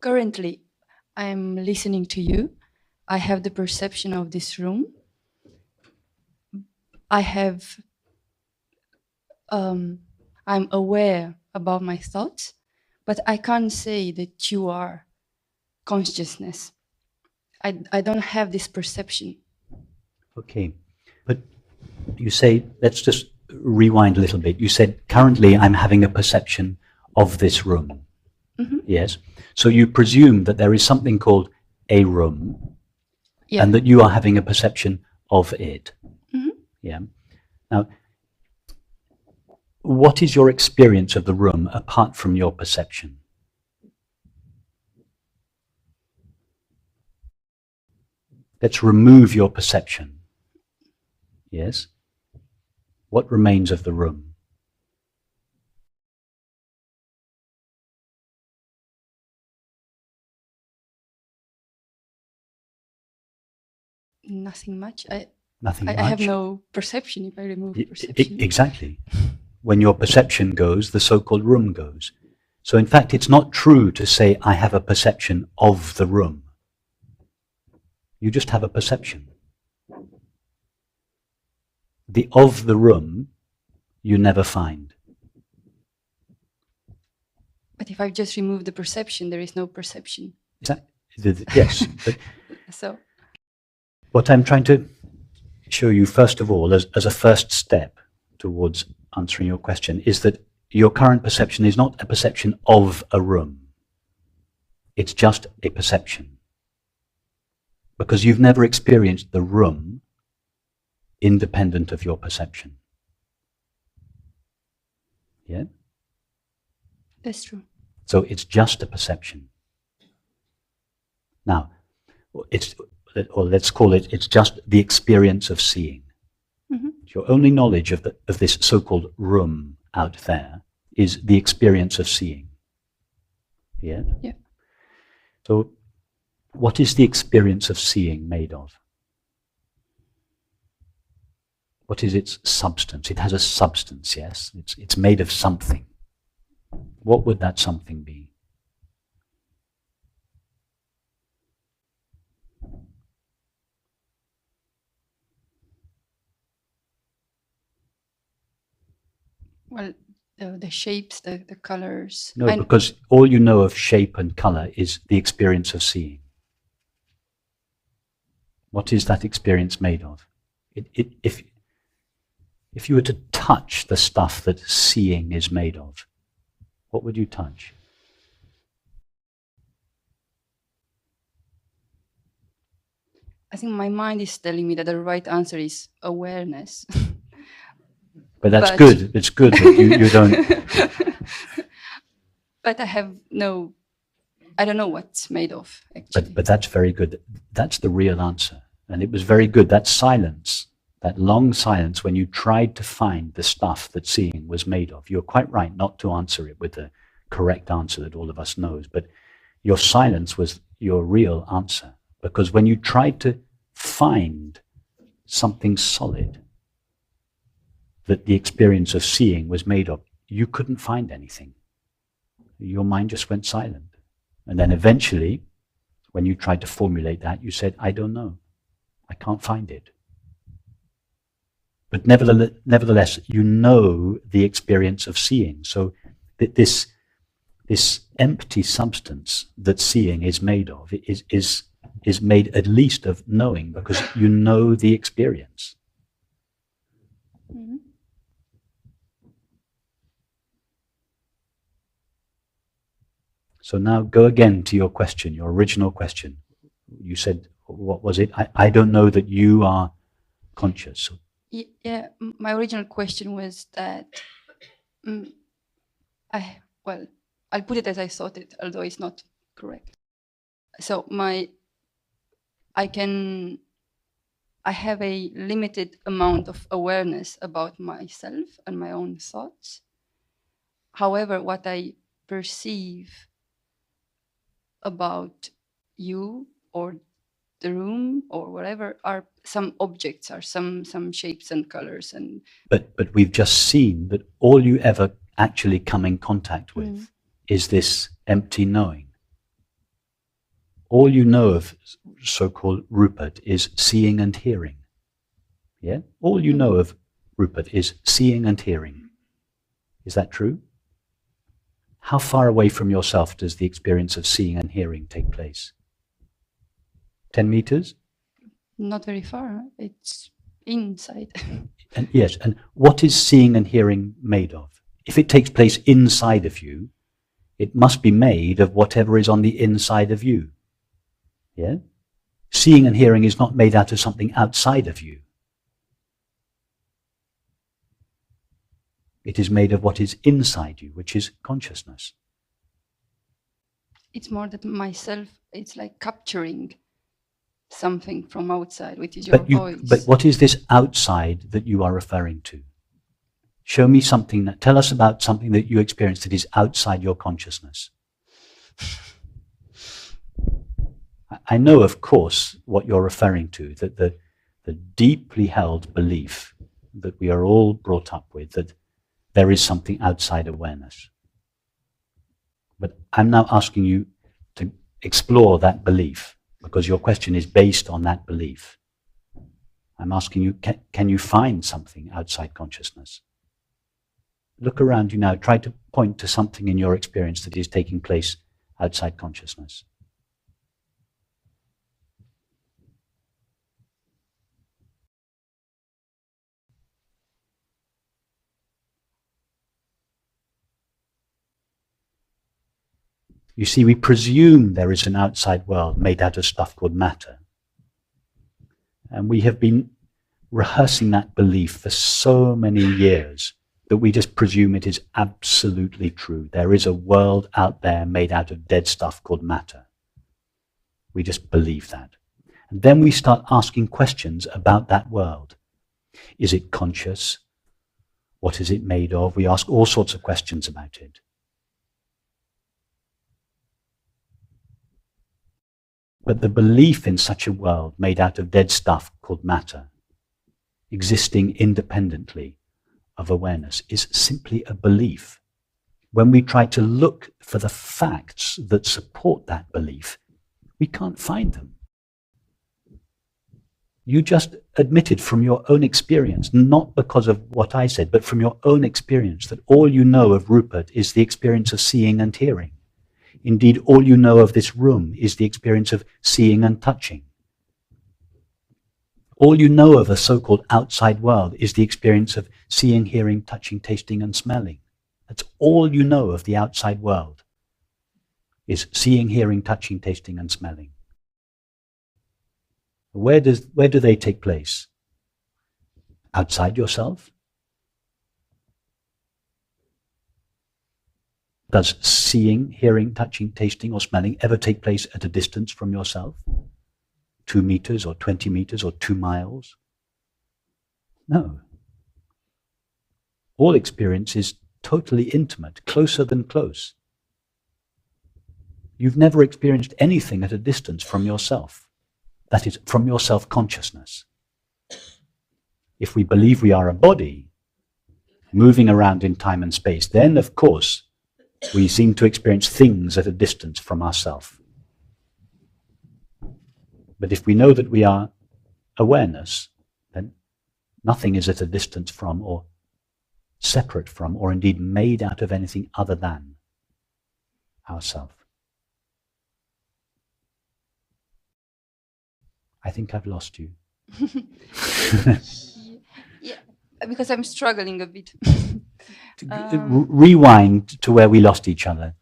Currently, I'm listening to you. I have the perception of this room. I have, I'm aware about my thoughts, but I can't say that you are consciousness. I don't have this perception. Okay, but you say, let's just rewind a little bit. You said, currently I'm having a perception of this room. Mm-hmm. Yes? So you presume that there is something called a room, Yeah. and that you are having a perception of it. Mm-hmm. Yeah. Now, what is your experience of the room apart from your perception? Let's remove your perception. Yes? What remains of the room? Nothing much. Nothing much. I have no perception if I remove perception. Exactly. When your perception goes, the so-called room goes. So in fact, it's not true to say, I have a perception of the room. You just have a perception. The of the room, you never find. But if I just remove the perception, there is no perception. Yes. But so what I'm trying to show you, first of all, as a first step towards answering your question, is that your current perception is not a perception of a room. It's just a perception. Because you've never experienced the room independent of your perception. Yeah? That's true. So it's just a perception. Now, let's call it, it's just the experience of seeing. Mm-hmm. Your only knowledge of this so-called room out there is the experience of seeing. Yeah? Yeah. So what is the experience of seeing made of? What is its substance? It has a substance, yes? It's made of something. What would that something be? Well, the shapes, the colors. No, because all you know of shape and color is the experience of seeing. What is that experience made of? If you were to touch the stuff that seeing is made of, what would you touch? I think my mind is telling me that the right answer is awareness. But that's good. It's good that you don't... But I have no... I don't know what's made of, actually. But that's very good. That's the real answer. And it was very good. That silence, that long silence when you tried to find the stuff that seeing was made of. You're quite right not to answer it with the correct answer that all of us knows. But your silence was your real answer. Because when you tried to find something solid that the experience of seeing was made of, you couldn't find anything. Your mind just went silent. And then eventually, when you tried to formulate that, you said, I don't know. I can't find it. But nevertheless, you know the experience of seeing. So that this empty substance that seeing is made of is made at least of knowing, because you know the experience. Mm-hmm. So now go again to your question, your original question. You said, what was it? I don't know that you are conscious. Yeah, my original question was that, I'll put it as I thought it, although it's not correct. So I have a limited amount of awareness about myself and my own thoughts. However, what I perceive about you or the room or whatever are some objects, are some shapes and colors. And but we've just seen that all you ever actually come in contact with is this empty knowing. all you know of so-called Rupert is seeing and hearing. Yeah? All you know of Rupert is seeing and hearing. Is that true? How far away from yourself does the experience of seeing and hearing take place? 10 meters? Not very far. It's inside. And yes, and what is seeing and hearing made of? If it takes place inside of you, it must be made of whatever is on the inside of you. Yeah? Seeing and hearing is not made out of something outside of you. It is made of what is inside you, which is consciousness. It's more that myself, it's like capturing something from outside, which is your voice. But what is this outside that you are referring to? Show me something, tell us about something that you experience that is outside your consciousness. I know, of course, what you're referring to, that the deeply held belief that we are all brought up with, that there is something outside awareness. But I'm now asking you to explore that belief, because your question is based on that belief. I'm asking you, can you find something outside consciousness? Look around you now, try to point to something in your experience that is taking place outside consciousness. You see, we presume there is an outside world made out of stuff called matter. And we have been rehearsing that belief for so many years that we just presume it is absolutely true. There is a world out there made out of dead stuff called matter. We just believe that. And then we start asking questions about that world. Is it conscious? What is it made of? We ask all sorts of questions about it. But the belief in such a world made out of dead stuff called matter, existing independently of awareness, is simply a belief. When we try to look for the facts that support that belief, we can't find them. You just admitted from your own experience, not because of what I said, but from your own experience, that all you know of Rupert is the experience of seeing and hearing. Indeed, all you know of this room is the experience of seeing and touching. All you know of a so-called outside world is the experience of seeing, hearing, touching, tasting, and smelling. That's all you know of the outside world, is seeing, hearing, touching, tasting, and smelling. Where do they take place? Outside yourself? Does seeing, hearing, touching, tasting, or smelling ever take place at a distance from yourself? 2 meters or 20 meters or 2 miles? No. All experience is totally intimate, closer than close. You've never experienced anything at a distance from yourself. That is, from your self-consciousness. If we believe we are a body, moving around in time and space, then, of course, we seem to experience things at a distance from ourselves. But if we know that we are awareness, then nothing is at a distance from, or separate from, or indeed made out of anything other than ourself. I think I've lost you. Yeah, because I'm struggling a bit. Rewind to where we lost each other.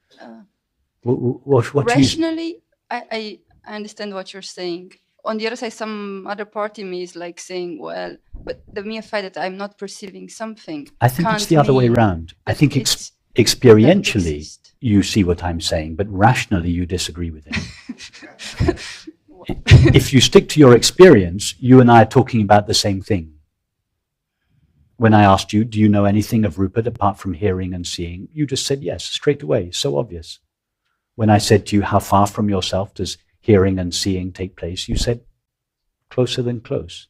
What rationally, I understand what you're saying. On the other side, some other part in me is like saying, well, but the mere fact that I'm not perceiving something. I think it's the other way around. I think experientially you see what I'm saying, but rationally you disagree with it. If you stick to your experience, you and I are talking about the same thing. When I asked you, do you know anything of Rupert apart from hearing and seeing? You just said yes, straight away, so obvious. When I said to you, how far from yourself does hearing and seeing take place? You said, closer than close.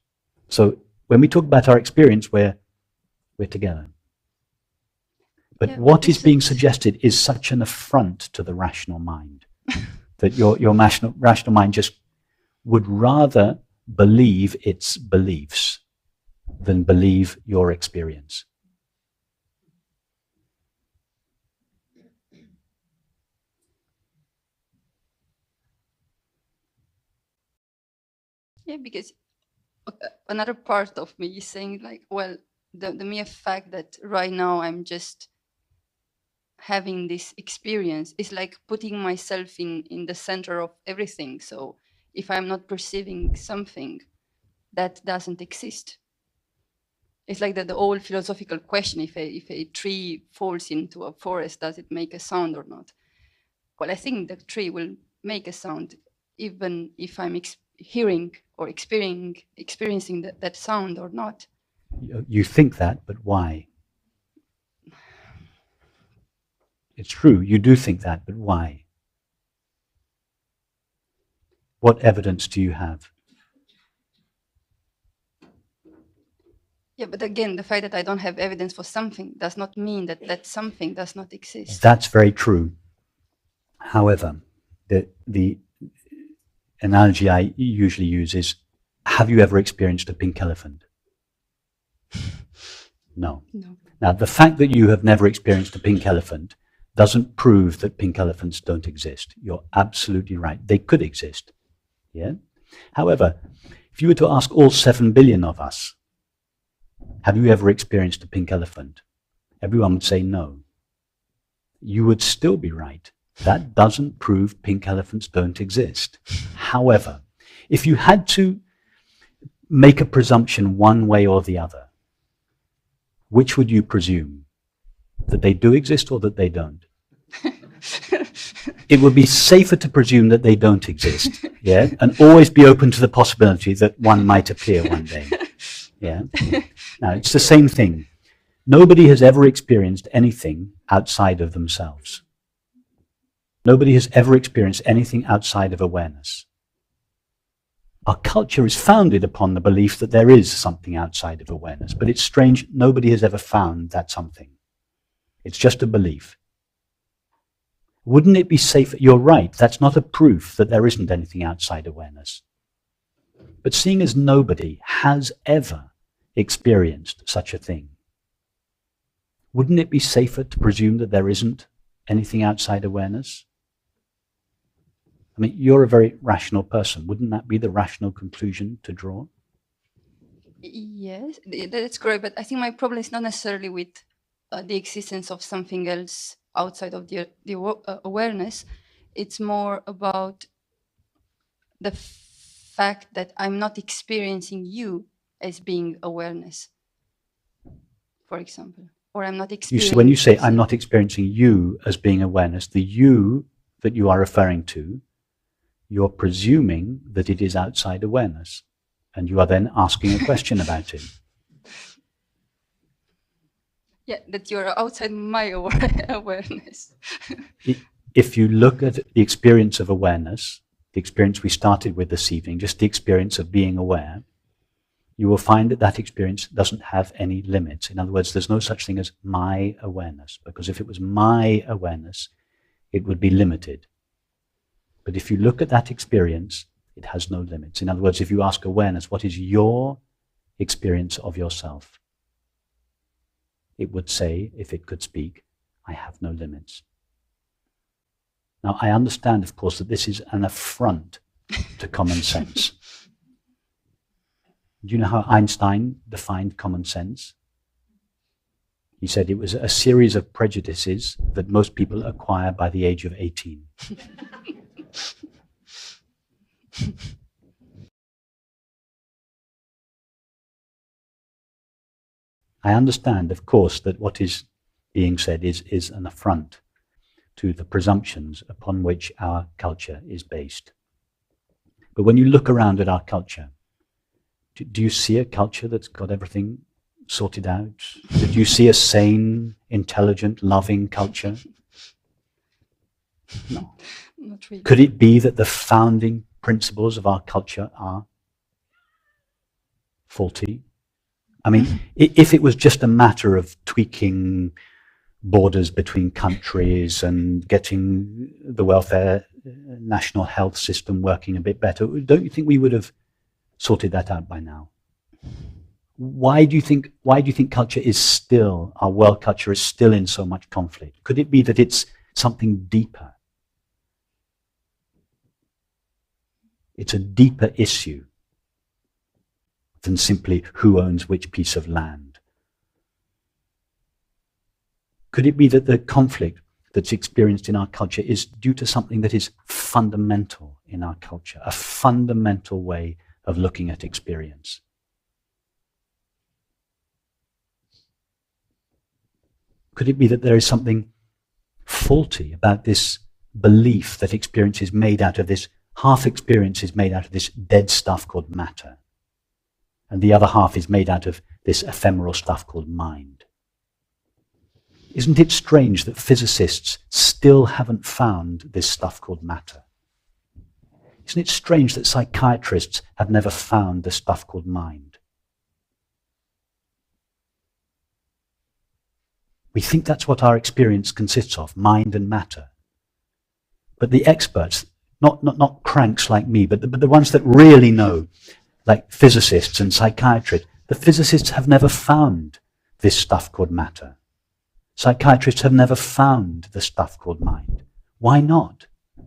So when we talk about our experience, we're together. But what is being suggested is such an affront to the rational mind. That your rational mind just would rather believe its beliefs than believe your experience. Yeah, because another part of me is saying like, well, the mere fact that right now I'm just having this experience is like putting myself in the center of everything. So if I'm not perceiving something, that doesn't exist. It's like the old philosophical question: if a tree falls into a forest, does it make a sound or not? Well, I think the tree will make a sound, even if I'm hearing or experiencing that sound or not. You think that, but why? It's true, you do think that, but why? What evidence do you have? Yeah, but again, the fact that I don't have evidence for something does not mean that that something does not exist. That's very true. However, the analogy I usually use is, have you ever experienced a pink elephant? No. No. Now, the fact that you have never experienced a pink elephant doesn't prove that pink elephants don't exist. You're absolutely right. They could exist. Yeah? However, if you were to ask all 7 billion of us, have you ever experienced a pink elephant? Everyone would say no. You would still be right. That doesn't prove pink elephants don't exist. However, if you had to make a presumption one way or the other, which would you presume? That they do exist or that they don't? It would be safer to presume that they don't exist, yeah, and always be open to the possibility that one might appear one day. Yeah. Now, it's the same thing. Nobody has ever experienced anything outside of themselves. Nobody has ever experienced anything outside of awareness. Our culture is founded upon the belief that there is something outside of awareness, but it's strange, nobody has ever found that something. It's just a belief. Wouldn't it be safer? You're right, that's not a proof that there isn't anything outside awareness. But seeing as nobody has ever experienced such a thing, wouldn't it be safer to presume that there isn't anything outside awareness? I mean, you're a very rational person. Wouldn't that be the rational conclusion to draw? Yes, that's correct. But I think my problem is not necessarily with the existence of something else outside of the awareness. It's more about the fact that I'm not experiencing you as being awareness, for example, or I'm not experiencing. When you say I'm not experiencing you as being awareness, the you that you are referring to, you're presuming that it is outside awareness, and you are then asking a question about it. Yeah, that you're outside my awareness. If you look at the experience of awareness, the experience we started with this evening, just the experience of being aware, you will find that that experience doesn't have any limits. In other words, there's no such thing as my awareness, because if it was my awareness, it would be limited. But if you look at that experience, it has no limits. In other words, if you ask awareness, what is your experience of yourself? It would say, if it could speak, I have no limits. Now, I understand, of course, that this is an affront to common sense. Do you know how Einstein defined common sense? He said it was a series of prejudices that most people acquire by the age of 18. I understand, of course, that what is being said is an affront to the presumptions upon which our culture is based. But when you look around at our culture, do you see a culture that's got everything sorted out? Do you see a sane, intelligent, loving culture? No. Not really. Could it be that the founding principles of our culture are faulty? I mean, if it was just a matter of tweaking borders between countries and getting the welfare national health system working a bit better, don't you think we would have sorted that out by now? Why do you think culture is still, our world culture is still in so much conflict? Could it be that it's something deeper? It's a deeper issue than simply who owns which piece of land. Could it be that the conflict that's experienced in our culture is due to something that is fundamental in our culture, a fundamental way of looking at experience? Could it be that there is something faulty about this belief that experience is made out of this, half experience is made out of this dead stuff called matter, and the other half is made out of this ephemeral stuff called mind? Isn't it strange that physicists still haven't found this stuff called matter? Isn't it strange that psychiatrists have never found the stuff called mind? We think that's what our experience consists of, mind and matter. But the experts, not cranks like me, but the ones that really know, like physicists and psychiatrists, the physicists have never found this stuff called matter. Psychiatrists have never found the stuff called mind. Why not? Do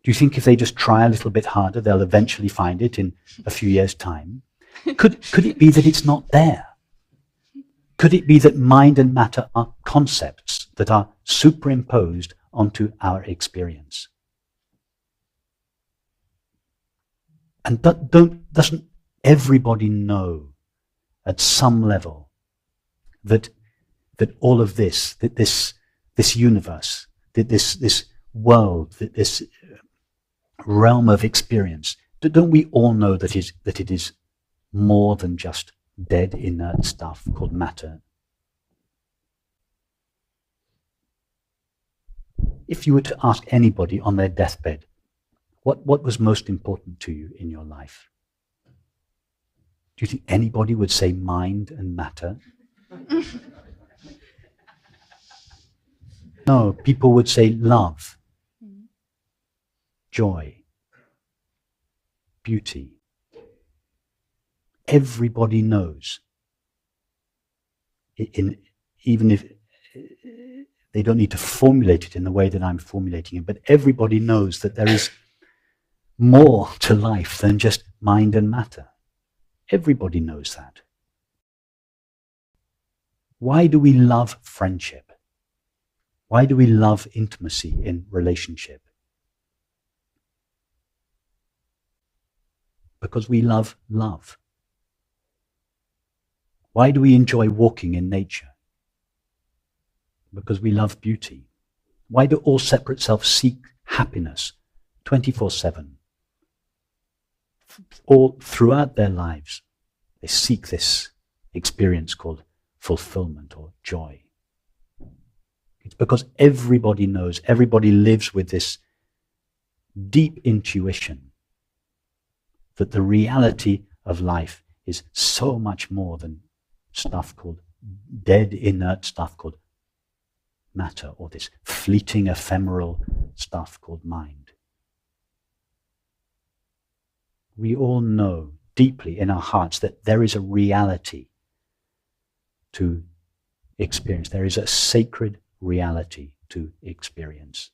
you think if they just try a little bit harder, they'll eventually find it in a few years' time? Could it be that it's not there? Could it be that mind and matter are concepts that are superimposed onto our experience? And doesn't everybody know at some level that all of this, that this universe, that this world, that this realm of experience, don't we all know that it is more than just dead inert stuff called matter? If you were to ask anybody on their deathbed, what was most important to you in your life? Do you think anybody would say mind and matter? No, people would say love, joy, beauty. Everybody knows, even if they don't need to formulate it in the way that I'm formulating it, but everybody knows that there is more to life than just mind and matter. Everybody knows that. Why do we love friendship? Why do we love intimacy in relationship? Because we love love. Why do we enjoy walking in nature? Because we love beauty. Why do all separate selves seek happiness 24/7? All throughout their lives, they seek this experience called fulfillment or joy. It's because everybody knows, everybody lives with this deep intuition that the reality of life is so much more than stuff called dead, inert stuff called matter, or this fleeting, ephemeral stuff called mind. We all know deeply in our hearts that there is a reality to experience. There is a sacred reality to experience.